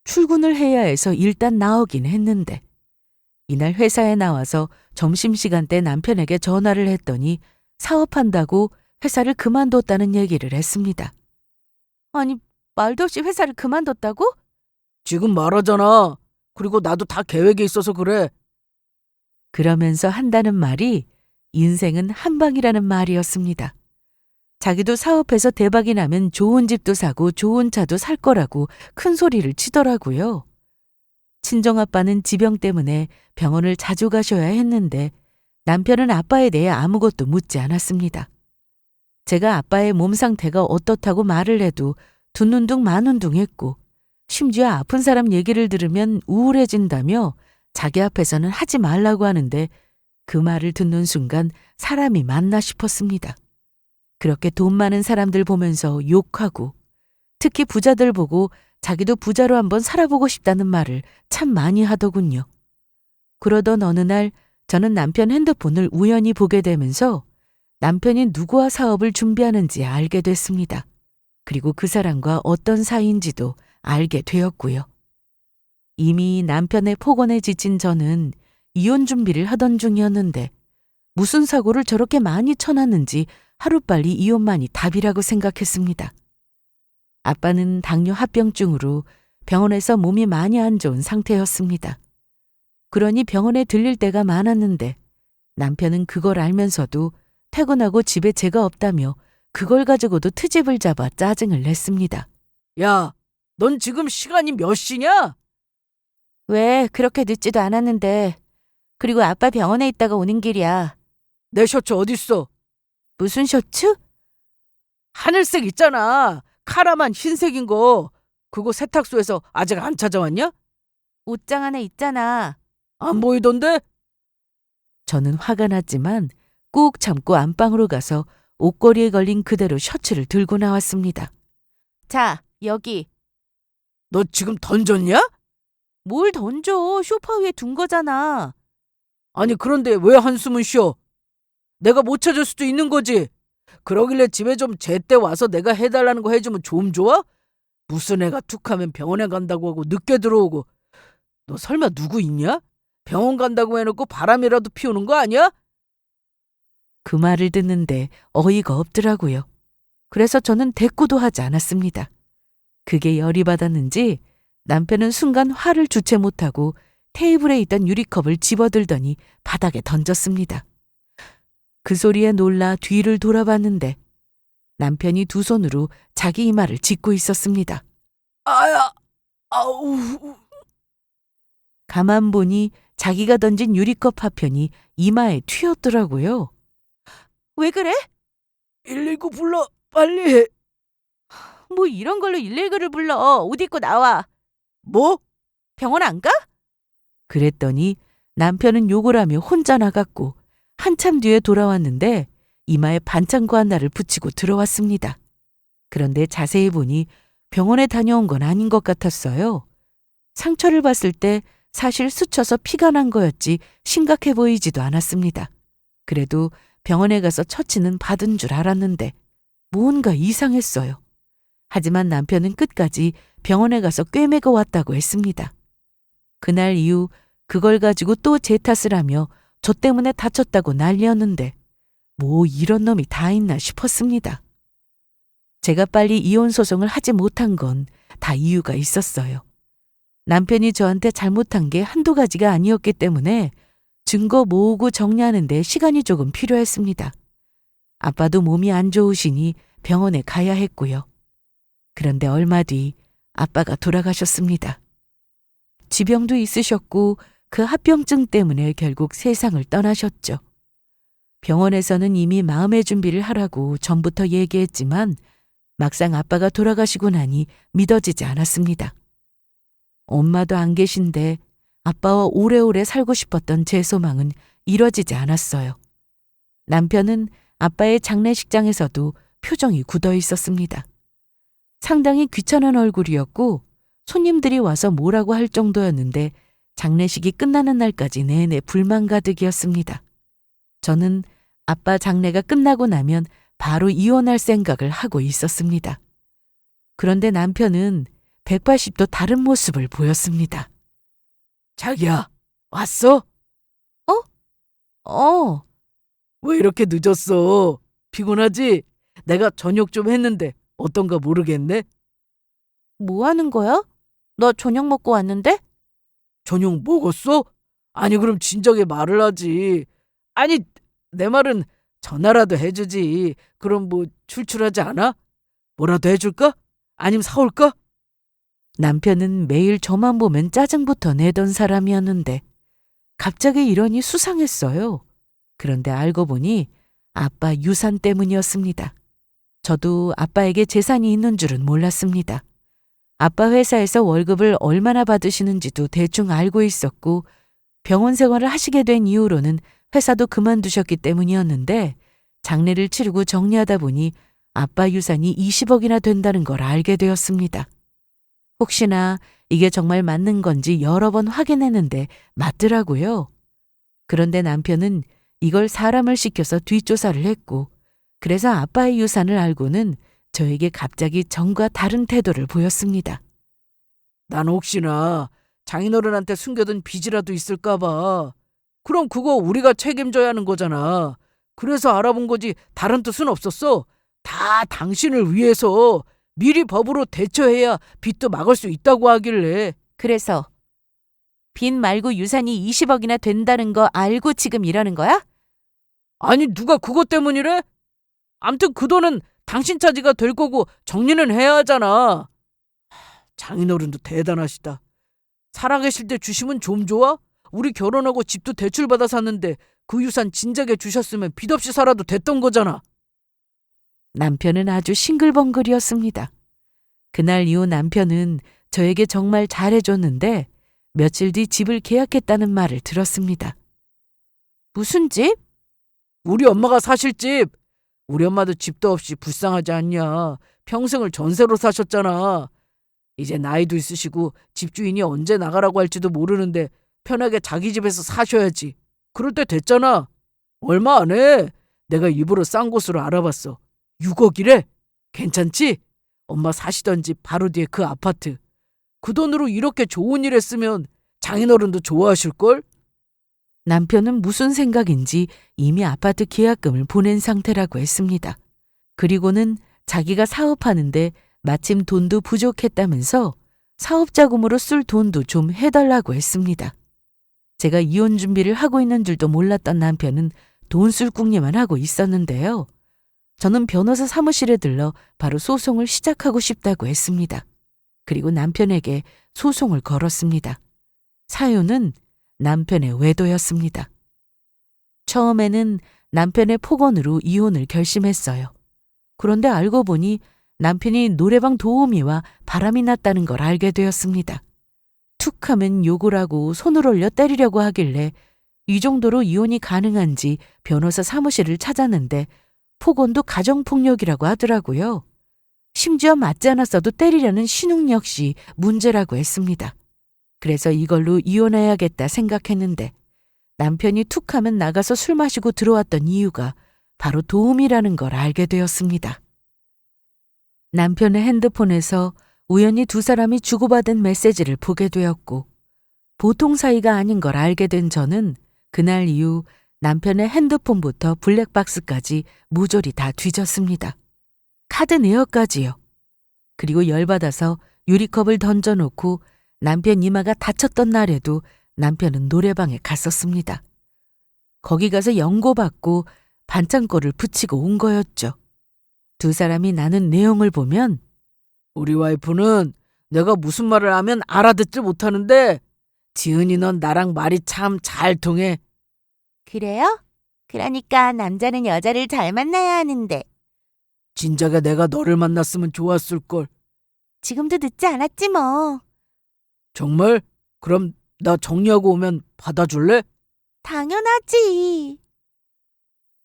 출근을 해야 해서 일단 나오긴 했는데 이날 회사에 나와서 점심시간 때 남편에게 전화를 했더니 사업한다고 회사를 그만뒀다는 얘기를 했습니다. 아니, 말도 없이 회사를 그만뒀다고? 지금 말하잖아. 그리고 나도 다 계획이 있어서 그래. 그러면서 한다는 말이 인생은 한 방이라는 말이었습니다. 자기도 사업해서 대박이 나면 좋은 집도 사고 좋은 차도 살 거라고 큰 소리를 치더라고요. 친정아빠는 지병 때문에 병원을 자주 가셔야 했는데 남편은 아빠에 대해 아무것도 묻지 않았습니다. 제가 아빠의 몸 상태가 어떻다고 말을 해도 듣는 둥 마는 둥 했고 심지어 아픈 사람 얘기를 들으면 우울해진다며 자기 앞에서는 하지 말라고 하는데 그 말을 듣는 순간 사람이 맞나 싶었습니다. 그렇게 돈 많은 사람들 보면서 욕하고 특히 부자들 보고 자기도 부자로 한번 살아보고 싶다는 말을 참 많이 하더군요. 그러던 어느 날 저는 남편 핸드폰을 우연히 보게 되면서 남편이 누구와 사업을 준비하는지 알게 됐습니다. 그리고 그 사람과 어떤 사이인지도 알게 되었고요. 이미 남편의 폭언에 지친 저는 이혼 준비를 하던 중이었는데 무슨 사고를 저렇게 많이 쳐놨는지 하루빨리 이혼만이 답이라고 생각했습니다. 아빠는 당뇨 합병증으로 병원에서 몸이 많이 안 좋은 상태였습니다. 그러니 병원에 들릴 때가 많았는데 남편은 그걸 알면서도 퇴근하고 집에 제가 없다며 그걸 가지고도 트집을 잡아 짜증을 냈습니다. 야, 넌 지금 시간이 몇 시냐? 왜 그렇게 늦지도 않았는데. 그리고 아빠 병원에 있다가 오는 길이야. 내 셔츠 어딨어? 무슨 셔츠? 하늘색 있잖아. 카라만 흰색인 거. 그거 세탁소에서 아직 안 찾아왔냐? 옷장 안에 있잖아. 안 보이던데? 저는 화가 났지만 꾹 참고 안방으로 가서 옷걸이에 걸린 그대로 셔츠를 들고 나왔습니다. 자, 여기. 너 지금 던졌냐? 뭘 던져? 소파 위에 둔 거잖아. 아니 그런데 왜 한숨은 쉬어? 내가 못 찾을 수도 있는 거지. 그러길래 집에 좀 제때 와서 내가 해달라는 거 해주면 좀 좋아? 무슨 애가 툭하면 병원에 간다고 하고 늦게 들어오고. 너 설마 누구 있냐? 병원 간다고 해놓고 바람이라도 피우는 거 아니야? 그 말을 듣는데 어이가 없더라고요. 그래서 저는 대꾸도 하지 않았습니다. 그게 열이 받았는지 남편은 순간 화를 주체 못하고 테이블에 있던 유리컵을 집어들더니 바닥에 던졌습니다. 그 소리에 놀라 뒤를 돌아봤는데 남편이 두 손으로 자기 이마를 짚고 있었습니다. 아야, 아우. 가만 보니 자기가 던진 유리컵 파편이 이마에 튀었더라고요. 왜 그래? 119 불러, 빨리. 뭐 이런 걸로 119를 불러. 옷 입고 나와. 뭐? 병원 안 가? 그랬더니 남편은 욕을 하며 혼자 나갔고 한참 뒤에 돌아왔는데 이마에 반창고 하나를 붙이고 들어왔습니다. 그런데 자세히 보니 병원에 다녀온 건 아닌 것 같았어요. 상처를 봤을 때 사실 스쳐서 피가 난 거였지 심각해 보이지도 않았습니다. 그래도 병원에 가서 처치는 받은 줄 알았는데 뭔가 이상했어요. 하지만 남편은 끝까지 병원에 가서 꿰매고 왔다고 했습니다. 그날 이후 그걸 가지고 또 제 탓을 하며 저 때문에 다쳤다고 난리였는데 뭐 이런 놈이 다 있나 싶었습니다. 제가 빨리 이혼 소송을 하지 못한 건 다 이유가 있었어요. 남편이 저한테 잘못한 게 한두 가지가 아니었기 때문에 증거 모으고 정리하는 데 시간이 조금 필요했습니다. 아빠도 몸이 안 좋으시니 병원에 가야 했고요. 그런데 얼마 뒤 아빠가 돌아가셨습니다. 지병도 있으셨고 그 합병증 때문에 결국 세상을 떠나셨죠. 병원에서는 이미 마음의 준비를 하라고 전부터 얘기했지만 막상 아빠가 돌아가시고 나니 믿어지지 않았습니다. 엄마도 안 계신데 아빠와 오래오래 살고 싶었던 제 소망은 이뤄지지 않았어요. 남편은 아빠의 장례식장에서도 표정이 굳어 있었습니다. 상당히 귀찮은 얼굴이었고 손님들이 와서 뭐라고 할 정도였는데 장례식이 끝나는 날까지 내내 불만 가득이었습니다. 저는 아빠 장례가 끝나고 나면 바로 이혼할 생각을 하고 있었습니다. 그런데 남편은 180도 다른 모습을 보였습니다. 자기야, 왔어? 왜 이렇게 늦었어? 피곤하지? 내가 저녁 좀 했는데 어떤가 모르겠네? 뭐 하는 거야? 너 저녁 먹고 왔는데? 저녁 먹었어? 아니 그럼 진작에 말을 하지. 아니 내 말은 전화라도 해주지. 그럼 뭐 출출하지 않아? 뭐라도 해줄까? 아니면 사올까? 남편은 매일 저만 보면 짜증부터 내던 사람이었는데 갑자기 이러니 수상했어요. 그런데 알고 보니 아빠 유산 때문이었습니다. 저도 아빠에게 재산이 있는 줄은 몰랐습니다. 아빠 회사에서 월급을 얼마나 받으시는지도 대충 알고 있었고 병원 생활을 하시게 된 이후로는 회사도 그만두셨기 때문이었는데 장례를 치르고 정리하다 보니 아빠 유산이 20억이나 된다는 걸 알게 되었습니다. 혹시나 이게 정말 맞는 건지 여러 번 확인했는데 맞더라고요. 그런데 남편은 이걸 사람을 시켜서 뒷조사를 했고 그래서 아빠의 유산을 알고는 저에게 갑자기 전과 다른 태도를 보였습니다. 난 혹시나 장인어른한테 숨겨둔 빚이라도 있을까 봐. 그럼 그거 우리가 책임져야 하는 거잖아. 그래서 알아본 거지 다른 뜻은 없었어. 다 당신을 위해서 미리 법으로 대처해야 빚도 막을 수 있다고 하길래. 그래서 빚 말고 유산이 20억이나 된다는 거 알고 지금 이러는 거야? 아니 누가 그것 때문이래? 암튼 그 돈은 당신 차지가 될 거고 정리는 해야 하잖아. 장인어른도 대단하시다. 살아계실 때 주시면 좀 좋아? 우리 결혼하고 집도 대출받아 샀는데 그 유산 진작에 주셨으면 빚 없이 살아도 됐던 거잖아. 남편은 아주 싱글벙글이었습니다. 그날 이후 남편은 저에게 정말 잘해줬는데 며칠 뒤 집을 계약했다는 말을 들었습니다. 무슨 집? 우리 엄마가 사실 집. 우리 엄마도 집도 없이 불쌍하지 않냐. 평생을 전세로 사셨잖아. 이제 나이도 있으시고 집주인이 언제 나가라고 할지도 모르는데 편하게 자기 집에서 사셔야지. 그럴 때 됐잖아. 얼마 안 해. 내가 일부러 싼 곳으로 알아봤어. 6억이래. 괜찮지? 엄마 사시던 집 바로 뒤에 그 아파트. 그 돈으로 이렇게 좋은 일 했으면 장인어른도 좋아하실걸? 남편은 무슨 생각인지 이미 아파트 계약금을 보낸 상태라고 했습니다. 그리고는 자기가 사업하는데 마침 돈도 부족했다면서 사업자금으로 쓸 돈도 좀 해달라고 했습니다. 제가 이혼 준비를 하고 있는 줄도 몰랐던 남편은 돈 쓸 궁리만 하고 있었는데요. 저는 변호사 사무실에 들러 바로 소송을 시작하고 싶다고 했습니다. 그리고 남편에게 소송을 걸었습니다. 사유는 남편의 외도였습니다. 처음에는 남편의 폭언으로 이혼을 결심했어요. 그런데 알고 보니 남편이 노래방 도우미와 바람이 났다는 걸 알게 되었습니다. 툭 하면 욕을 하고 손을 올려 때리려고 하길래 이 정도로 이혼이 가능한지 변호사 사무실을 찾았는데 폭언도 가정폭력이라고 하더라고요. 심지어 맞지 않았어도 때리려는 신웅 역시 문제라고 했습니다. 그래서 이걸로 이혼해야겠다 생각했는데 남편이 툭 하면 나가서 술 마시고 들어왔던 이유가 바로 도움이라는 걸 알게 되었습니다. 남편의 핸드폰에서 우연히 두 사람이 주고받은 메시지를 보게 되었고 보통 사이가 아닌 걸 알게 된 저는 그날 이후 남편의 핸드폰부터 블랙박스까지 모조리 다 뒤졌습니다. 카드 내역까지요. 그리고 열받아서 유리컵을 던져놓고 남편 이마가 다쳤던 날에도 남편은 노래방에 갔었습니다. 거기 가서 연고받고 반창고를 붙이고 온 거였죠. 두 사람이 나눈 내용을 보면 우리 와이프는 내가 무슨 말을 하면 알아듣질 못하는데 지은이 넌 나랑 말이 참 잘 통해. 그래요? 그러니까 남자는 여자를 잘 만나야 하는데 진작에 내가 너를 만났으면 좋았을걸. 지금도 늦지 않았지 뭐. 정말? 그럼 나 정리하고 오면 받아줄래? 당연하지.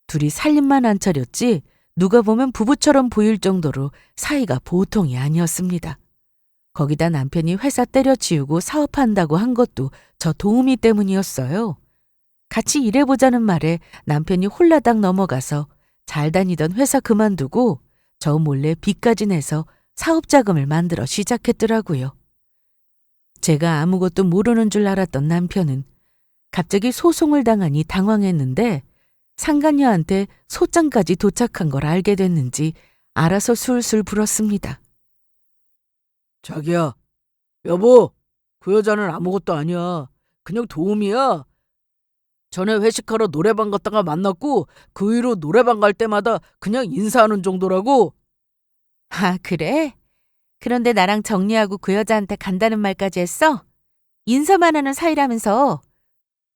둘이 살림만 안 차렸지 누가 보면 부부처럼 보일 정도로 사이가 보통이 아니었습니다. 거기다 남편이 회사 때려치우고 사업한다고 한 것도 저 도우미 때문이었어요. 같이 일해보자는 말에 남편이 홀라당 넘어가서 잘 다니던 회사 그만두고 저 몰래 빚까지 내서 사업 자금을 만들어 시작했더라고요. 제가 아무것도 모르는 줄 알았던 남편은 갑자기 소송을 당하니 당황했는데 상간녀한테 소장까지 도착한 걸 알게 됐는지 알아서 술술 불었습니다. 자기야, 여보, 그 여자는 아무것도 아니야. 그냥 도우미야. 전에 회식하러 노래방 갔다가 만났고 그 이후로 노래방 갈 때마다 그냥 인사하는 정도라고. 아, 그래? 그런데 나랑 정리하고 그 여자한테 간다는 말까지 했어? 인사만 하는 사이라면서.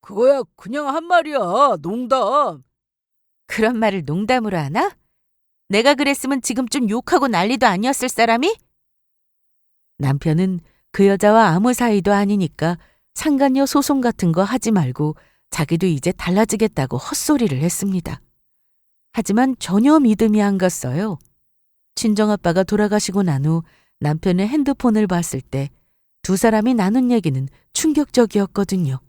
그거야 그냥 한 말이야. 농담. 그런 말을 농담으로 하나? 내가 그랬으면 지금쯤 욕하고 난리도 아니었을 사람이? 남편은 그 여자와 아무 사이도 아니니까 상간녀 소송 같은 거 하지 말고 자기도 이제 달라지겠다고 헛소리를 했습니다. 하지만 전혀 믿음이 안 갔어요. 친정아빠가 돌아가시고 난 후 남편의 핸드폰을 봤을 때 두 사람이 나눈 얘기는 충격적이었거든요.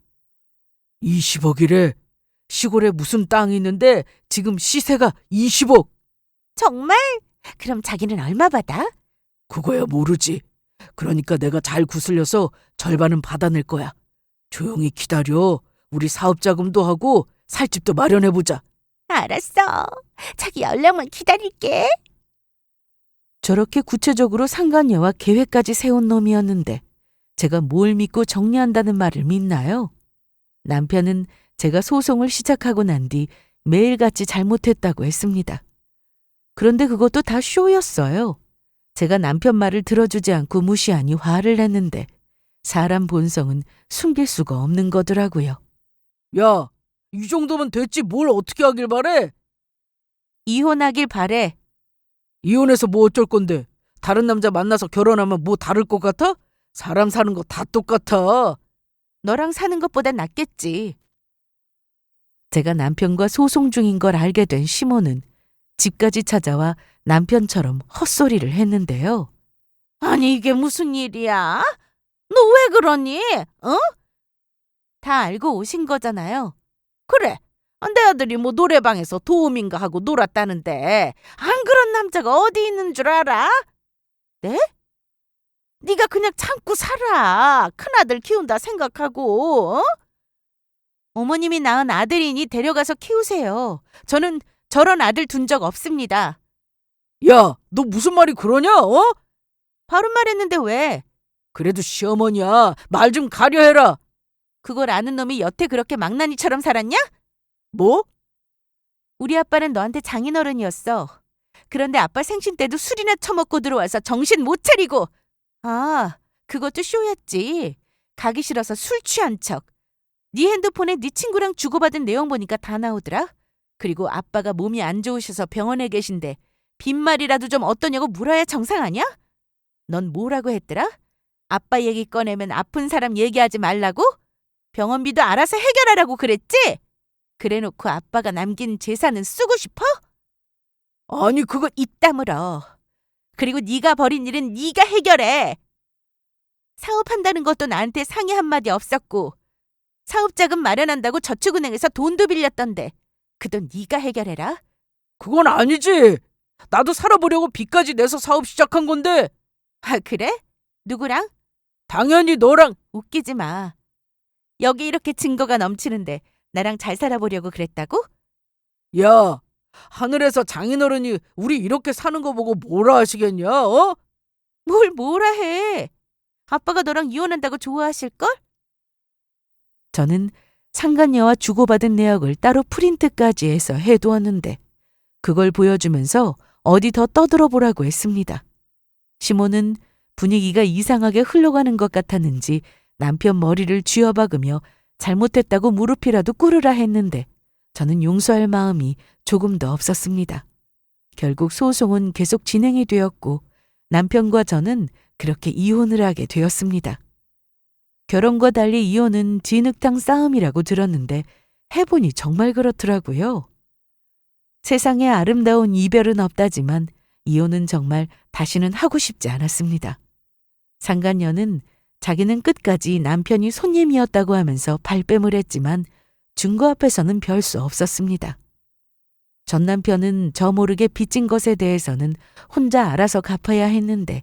20억이래. 시골에 무슨 땅이 있는데 지금 시세가 20억. 정말? 그럼 자기는 얼마 받아? 그거야 모르지. 그러니까 내가 잘 구슬려서 절반은 받아낼 거야. 조용히 기다려. 우리 사업 자금도 하고 살 집도 마련해보자. 알았어. 자기 연락만 기다릴게. 저렇게 구체적으로 상간녀와 계획까지 세운 놈이었는데 제가 뭘 믿고 정리한다는 말을 믿나요? 남편은 제가 소송을 시작하고 난 뒤 매일같이 잘못했다고 했습니다. 그런데 그것도 다 쇼였어요. 제가 남편 말을 들어주지 않고 무시하니 화를 냈는데 사람 본성은 숨길 수가 없는 거더라고요. 야, 이 정도면 됐지 뭘 어떻게 하길 바래? 이혼하길 바래. 이혼해서 뭐 어쩔 건데? 다른 남자 만나서 결혼하면 뭐 다를 것 같아? 사람 사는 거 다 똑같아. 너랑 사는 것보다 낫겠지. 제가 남편과 소송 중인 걸 알게 된 시모는 집까지 찾아와 남편처럼 헛소리를 했는데요. 아니 이게 무슨 일이야? 너 왜 그러니? 어? 다 알고 오신 거잖아요. 그래. 내 아들이 뭐 노래방에서 도우미인가 하고 놀았다는데 안 그런 남자가 어디 있는 줄 알아? 네? 네가 그냥 참고 살아. 큰아들 키운다 생각하고. 어? 어머님이 낳은 아들이니 데려가서 키우세요. 저는 저런 아들 둔 적 없습니다. 야, 너 무슨 말이 그러냐? 어? 바로 말했는데 왜? 그래도 시어머니야. 말 좀 가려해라. 그걸 아는 놈이 여태 그렇게 망나니처럼 살았냐? 뭐? 우리 아빠는 너한테 장인어른이었어. 그런데 아빠 생신 때도 술이나 처먹고 들어와서 정신 못 차리고. 아, 그것도 쇼였지. 가기 싫어서 술 취한 척. 네 핸드폰에 네 친구랑 주고받은 내용 보니까 다 나오더라. 그리고 아빠가 몸이 안 좋으셔서 병원에 계신데 빈말이라도 좀 어떠냐고 물어야 정상 아니야? 넌 뭐라고 했더라? 아빠 얘기 꺼내면 아픈 사람 얘기하지 말라고? 병원비도 알아서 해결하라고 그랬지? 그래놓고 아빠가 남긴 재산은 쓰고 싶어? 아니 그거 입 다물어. 그리고 네가 벌인 일은 네가 해결해. 사업한다는 것도 나한테 상의 한마디 없었고 사업자금 마련한다고 저축은행에서 돈도 빌렸던데 그 돈 네가 해결해라. 그건 아니지. 나도 살아보려고 빚까지 내서 사업 시작한 건데. 아, 그래? 누구랑? 당연히 너랑. 웃기지 마. 여기 이렇게 증거가 넘치는데 나랑 잘 살아보려고 그랬다고? 야, 하늘에서 장인어른이 우리 이렇게 사는 거 보고 뭐라 하시겠냐? 어? 뭘 뭐라 해. 아빠가 너랑 이혼한다고 좋아하실걸? 저는 상간녀와 주고받은 내역을 따로 프린트까지 해서 해두었는데 그걸 보여주면서 어디 더 떠들어 보라고 했습니다. 시몬은 분위기가 이상하게 흘러가는 것 같았는지 남편 머리를 쥐어박으며 잘못했다고 무릎이라도 꿇으라 했는데 저는 용서할 마음이 조금도 없었습니다. 결국 소송은 계속 진행이 되었고 남편과 저는 그렇게 이혼을 하게 되었습니다. 결혼과 달리 이혼은 진흙탕 싸움이라고 들었는데 해보니 정말 그렇더라고요. 세상에 아름다운 이별은 없다지만 이혼은 정말 다시는 하고 싶지 않았습니다. 상간녀는 자기는 끝까지 남편이 손님이었다고 하면서 발뺌을 했지만 증거 앞에서는 별 수 없었습니다. 전 남편은 저 모르게 빚진 것에 대해서는 혼자 알아서 갚아야 했는데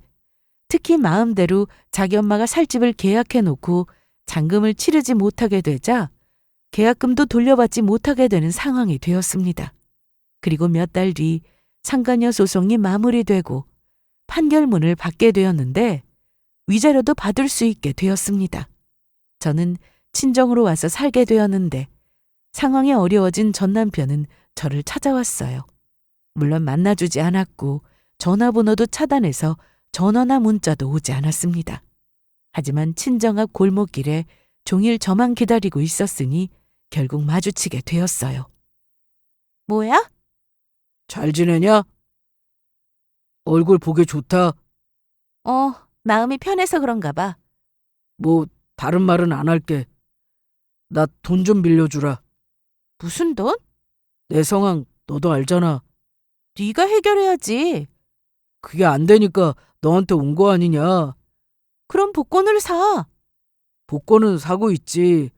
특히 마음대로 자기 엄마가 살 집을 계약해 놓고 잔금을 치르지 못하게 되자 계약금도 돌려받지 못하게 되는 상황이 되었습니다. 그리고 몇 달 뒤 상간녀 소송이 마무리되고 판결문을 받게 되었는데 위자료도 받을 수 있게 되었습니다. 저는 친정으로 와서 살게 되었는데 상황이 어려워진 전 남편은 저를 찾아왔어요. 물론 만나주지 않았고 전화번호도 차단해서 전화나 문자도 오지 않았습니다. 하지만 친정 앞 골목길에 종일 저만 기다리고 있었으니 결국 마주치게 되었어요. 뭐야? 잘 지내냐? 얼굴 보기 좋다. 마음이 편해서 그런가 봐. 뭐 다른 말은 안 할게. 나 돈 좀 빌려주라. 무슨 돈? 내 상황 너도 알잖아. 네가 해결해야지. 그게 안 되니까 너한테 온 거 아니냐. 그럼 복권을 사. 복권은 사고 있지.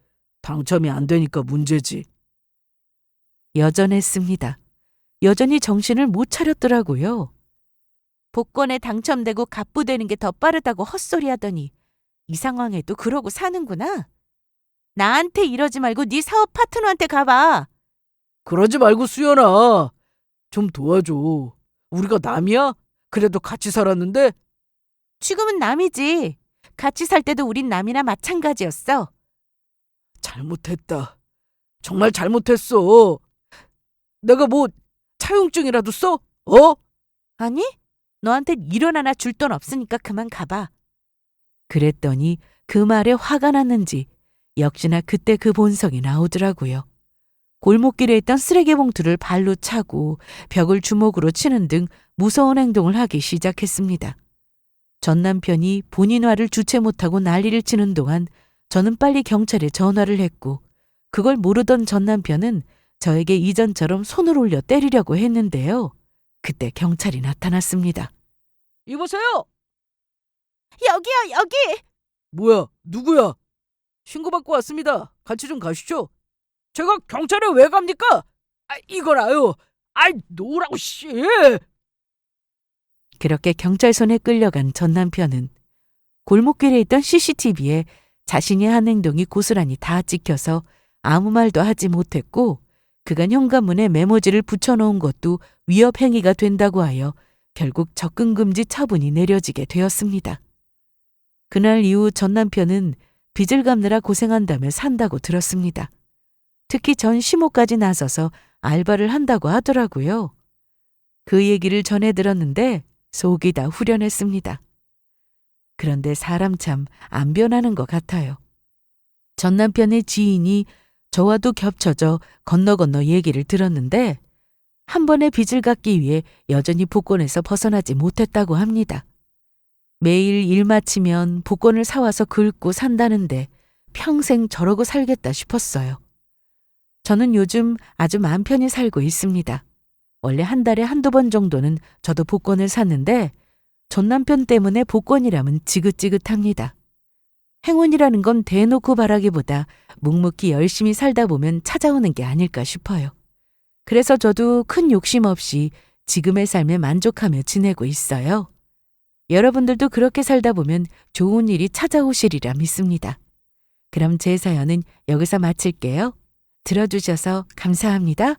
당첨이 안 되니까 문제지. 여전했습니다. 여전히 정신을 못 차렸더라고요. 복권에 당첨되고 갑부되는 게 더 빠르다고 헛소리 하더니 이 상황에도 그러고 사는구나. 나한테 이러지 말고 네 사업 파트너한테 가봐. 그러지 말고 수연아. 좀 도와줘. 우리가 남이야? 그래도 같이 살았는데? 지금은 남이지. 같이 살 때도 우린 남이나 마찬가지였어. 잘못했다. 정말 잘못했어. 내가 뭐 차용증이라도 써? 아니? 너한텐 1원 하나 줄 돈 없으니까 그만 가봐. 그랬더니 그 말에 화가 났는지 역시나 그때 그 본성이 나오더라고요. 골목길에 있던 쓰레기 봉투를 발로 차고 벽을 주먹으로 치는 등 무서운 행동을 하기 시작했습니다. 전 남편이 본인 화를 주체 못하고 난리를 치는 동안 저는 빨리 경찰에 전화를 했고 그걸 모르던 전 남편은 저에게 이전처럼 손을 올려 때리려고 했는데요. 그때 경찰이 나타났습니다. 이보세요. 여기요, 여기! 뭐야? 누구야? 신고받고 왔습니다. 같이 좀 가시죠. 제가 경찰에 왜 갑니까? 이거라요. 노라고 씨. 그렇게 경찰 손에 끌려간 전 남편은 골목길에 있던 CCTV에 자신이 한 행동이 고스란히 다 찍혀서 아무 말도 하지 못했고 그간 현관문에 메모지를 붙여놓은 것도 위협 행위가 된다고 하여 결국 접근금지 처분이 내려지게 되었습니다. 그날 이후 전 남편은 빚을 갚느라 고생한다며 산다고 들었습니다. 특히 전 시모까지 나서서 알바를 한다고 하더라고요. 그 얘기를 전해 들었는데 속이 다 후련했습니다. 그런데 사람 참 안 변하는 것 같아요. 전 남편의 지인이 저와도 겹쳐져 건너 얘기를 들었는데 한 번의 빚을 갚기 위해 여전히 복권에서 벗어나지 못했다고 합니다. 매일 일 마치면 복권을 사와서 긁고 산다는데 평생 저러고 살겠다 싶었어요. 저는 요즘 아주 마음 편히 살고 있습니다. 원래 한 달에 한두 번 정도는 저도 복권을 샀는데 전 남편 때문에 복권이라면 지긋지긋합니다. 행운이라는 건 대놓고 바라기보다 묵묵히 열심히 살다 보면 찾아오는 게 아닐까 싶어요. 그래서 저도 큰 욕심 없이 지금의 삶에 만족하며 지내고 있어요. 여러분들도 그렇게 살다 보면 좋은 일이 찾아오시리라 믿습니다. 그럼 제 사연은 여기서 마칠게요. 들어주셔서 감사합니다.